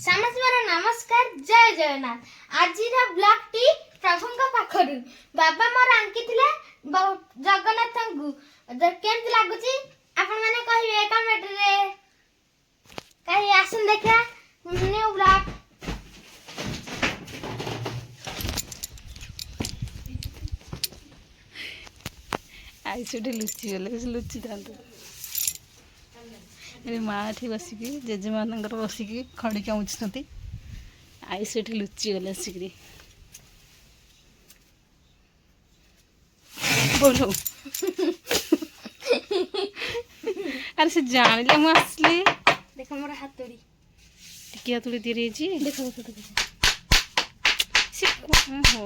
ସମସ୍ତଙ୍କୁ ନମସ୍କାର ଜୟ ଜଗନ୍ନାଥ। ଆଜିର ବ୍ଲଗଟି ପ୍ରଭୁଙ୍କ ପାଖରୁ ବାବା ମୋର ଆଙ୍କିଥିଲେ ଜଗନ୍ନାଥଙ୍କୁ। କେମିତି ଲାଗୁଛି ଆପଣମାନେ କହିବେ କମେଣ୍ଟରେ। କାହିଁ ଆସନ୍ତୁ ଦେଖିବା ନ୍ୟୁ ବ୍ଲଗ। आई से लुचि गले लुचि था माँ एठी बसिकी जेजेमा बसिकी खड़ी कामुँच आई से लुचि गले आसिक बोलो अरे से जानिले मु आसली देख मोर हाथोड़ी टिकी हाथोड़ी दे रही देख से कौन हो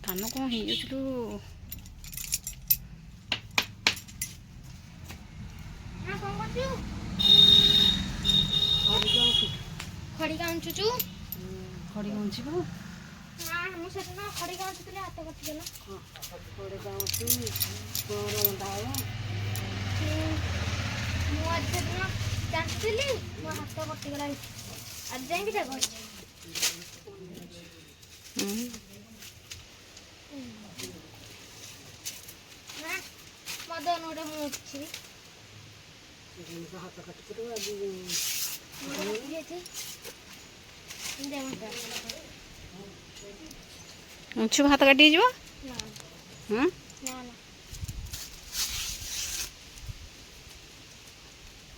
कान कौन हो खड़ी काउंचुचु खड़ी काउंची को ना हम सेदिन खड़ी काउंचुतले हाथ कटिगला खड़ी काउंची कोन रंदायो मु आज सेदिन जांचली मो हाथ कटिगला आज जाई भी देखो ना मदन ओडे मुछि हाथ कटि आज मुझे हाथ काटी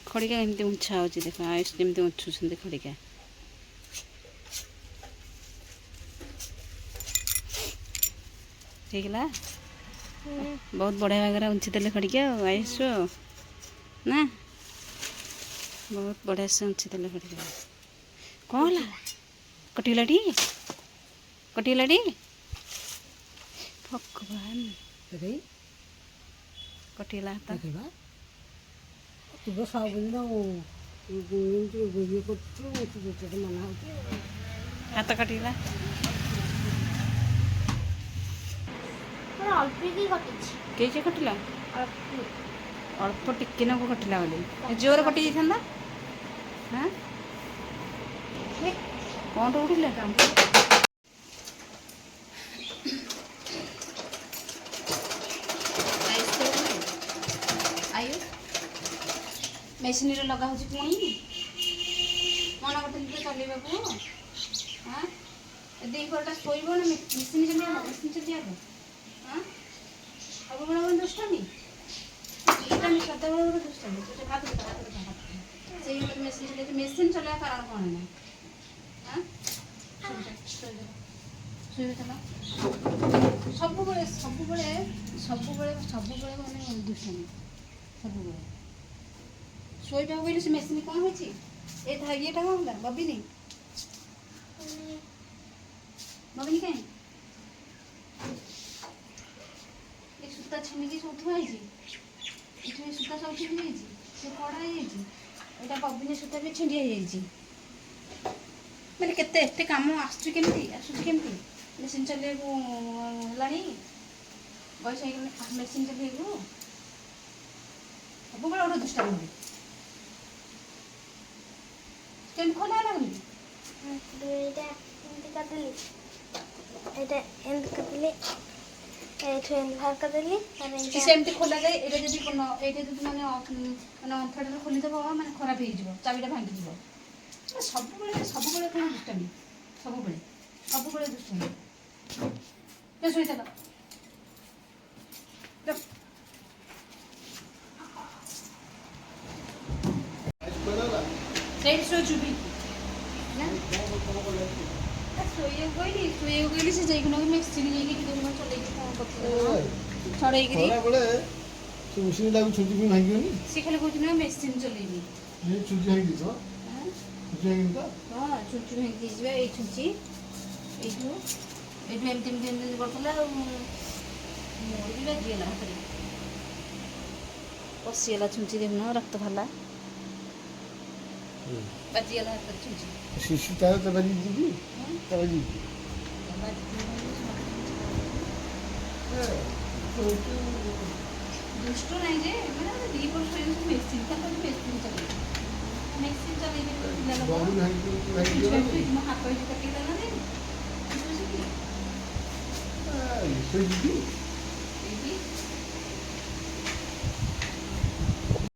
खड़िका एमती मुछा हो देख आयुष केमती मुछुं खड़िका ठीक है बहुत बढ़िया भाग उंची देले खड़िका आयुष ना बहुत बढ़िया से उंची देले खड़िका कौन है कटिलाटी कटिलाटी भगवान कटिला तू सब मना हाथ कटिला के कटिला अल्प टिके ना कटिला बोली जोर कटि जाता हाँ कौन उठिले आयु मेसीन लगा हो पुणी मन कर चलैबा हाँ दीपरटा शोब ना मेसीन चलिए हाँ सब बड़ा दुष्टामी सदाबेले दुष्टामी से मेसीन चलवा कारण कौन है हाँ सब माने दुष्टामी सब शोबा बोले से मेसीन कौन हो ये कौन होला बबिनी बबिनी कहीं ये सूता छिमिकी सब थुआई ये सूता सब छिड़ी से कड़ा यहाँ बबिनी सूता भी छिड़ी मैंने केते एते काम आसुकेमी मेसीन चलेबू बयस हो मेसीन चलेबू सब बड़ा गोटे दुष्टा हुए केम खोला लगनी सेमती खोला जाए ये माने अंथाटा खोलीदेव मैंने खराब हो चाबिटा भांगी सब कौन दुष्टामी सब दुष्टामी शोता शोचु भी शोली से जाइए मेसीन चढ़े सी खाली कह मेसीन चलेबी हाँ छुंची भांगी ये छुंची ये एमती करता मोर भी बाजीगला हाथ पशिगला छुंची देखना रक्त बाहर बाजीगला हाथ छुंची शिशु तार तो बजी जी दुष्ट नहीं जे मैंने 2 वर्ष मेसीन चले मेसीन चले ପିଲା ଲୋକ ଦୌଡ଼ି ଭାଙ୍ଗି ମୋ ହାତ ହେଇଛି କଟିକି ଦେଲା ଯିବି